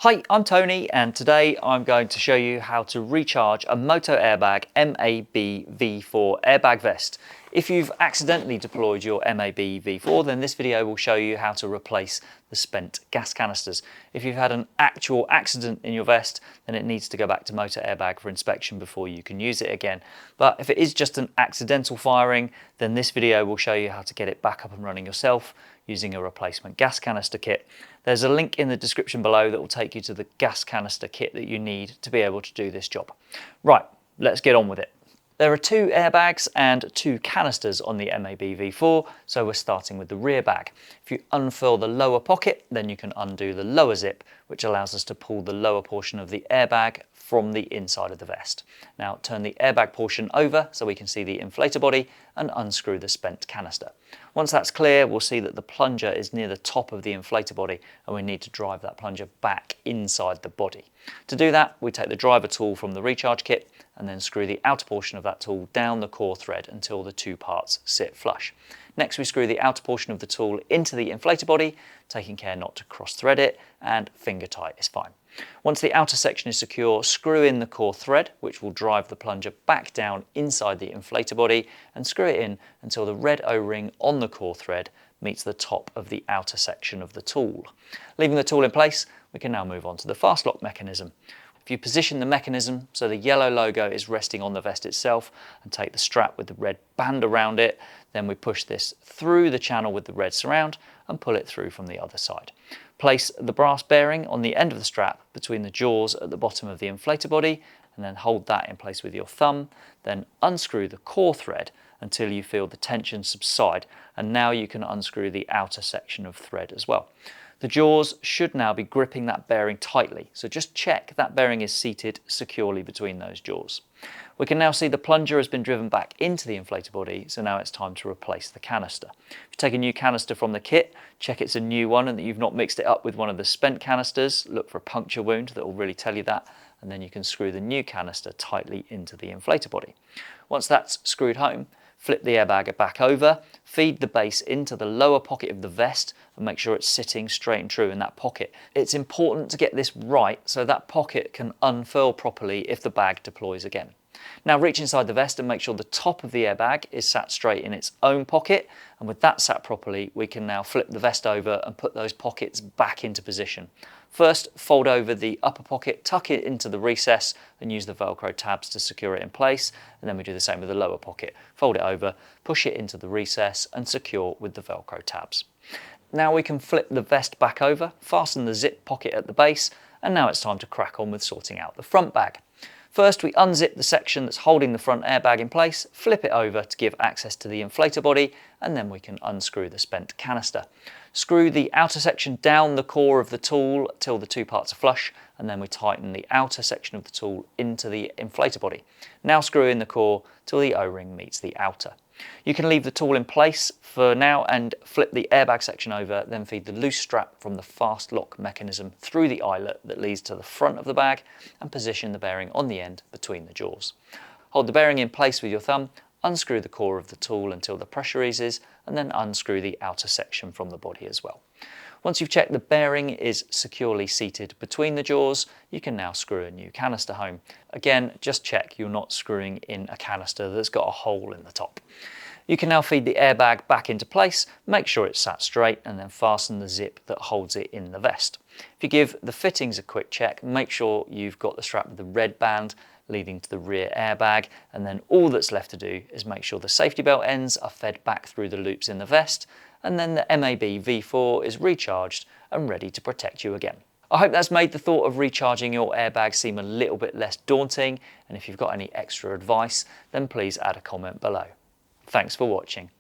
Hi, I'm Tony and today I'm going to show you how to recharge a Motoairbag MAB V4 airbag vest. If you've accidentally deployed your MAB V4, then this video will show you how to replace the spent gas canisters. If you've had an actual accident in your vest, then it needs to go back to Motoairbag for inspection before you can use it again. But if it is just an accidental firing, then this video will show you how to get it back up and running yourself using a replacement gas canister kit. There's a link in the description below that will take you to the gas canister kit that you need to be able to do this job. Right, let's get on with it. There are two airbags and two canisters on the MAB V4, so we're starting with the rear bag. If you unfill the lower pocket, then you can undo the lower zip, which allows us to pull the lower portion of the airbag from the inside of the vest. Now turn the airbag portion over so we can see the inflator body and unscrew the spent canister. Once that's clear, we'll see that the plunger is near the top of the inflator body and we need to drive that plunger back inside the body. To do that, we take the driver tool from the recharge kit and then screw the outer portion of that tool down the core thread until the two parts sit flush. Next, we screw the outer portion of the tool into the inflator body, taking care not to cross thread it, and finger tight is fine. Once the outer section is secure, screw in the core thread, which will drive the plunger back down inside the inflator body, and screw it in until the red O-ring on the core thread meets the top of the outer section of the tool. Leaving the tool in place, we can now move on to the fast lock mechanism. If you position the mechanism so the yellow logo is resting on the vest itself and take the strap with the red band around it, then we push this through the channel with the red surround and pull it through from the other side. Place the brass bearing on the end of the strap between the jaws at the bottom of the inflator body and then hold that in place with your thumb. Then unscrew the core thread until you feel the tension subside, and now you can unscrew the outer section of thread as well. The jaws should now be gripping that bearing tightly, so just check that bearing is seated securely between those jaws. We can now see the plunger has been driven back into the inflator body, so now it's time to replace the canister. If you take a new canister from the kit, check it's a new one and that you've not mixed it up with one of the spent canisters. Look for a puncture wound that will really tell you that, and then you can screw the new canister tightly into the inflator body. Once that's screwed home, flip the airbag back over, feed the base into the lower pocket of the vest and make sure it's sitting straight and true in that pocket. It's important to get this right so that pocket can unfurl properly if the bag deploys again. Now reach inside the vest and make sure the top of the airbag is sat straight in its own pocket, and with that sat properly, we can now flip the vest over and put those pockets back into position. First, fold over the upper pocket, tuck it into the recess and use the Velcro tabs to secure it in place, and then we do the same with the lower pocket. Fold it over, push it into the recess and secure with the Velcro tabs. Now we can flip the vest back over, fasten the zip pocket at the base, and now it's time to crack on with sorting out the front bag. First, we unzip the section that's holding the front airbag in place, flip it over to give access to the inflator body, and then we can unscrew the spent canister. Screw the outer section down the core of the tool till the two parts are flush, and then we tighten the outer section of the tool into the inflator body. Now screw in the core till the O-ring meets the outer. You can leave the tool in place for now and flip the airbag section over, then feed the loose strap from the fast lock mechanism through the eyelet that leads to the front of the bag and position the bearing on the end between the jaws. Hold the bearing in place with your thumb, unscrew the core of the tool until the pressure eases, and then unscrew the outer section from the body as well. Once you've checked the bearing is securely seated between the jaws, you can now screw a new canister home. Again, just check you're not screwing in a canister that's got a hole in the top. You can now feed the airbag back into place, make sure it's sat straight, and then fasten the zip that holds it in the vest. If you give the fittings a quick check, make sure you've got the strap with the red band leading to the rear airbag, and then all that's left to do is make sure the safety belt ends are fed back through the loops in the vest, and then the MAB V4 is recharged and ready to protect you again. I hope that's made the thought of recharging your airbag seem a little bit less daunting, and if you've got any extra advice, then please add a comment below. Thanks for watching.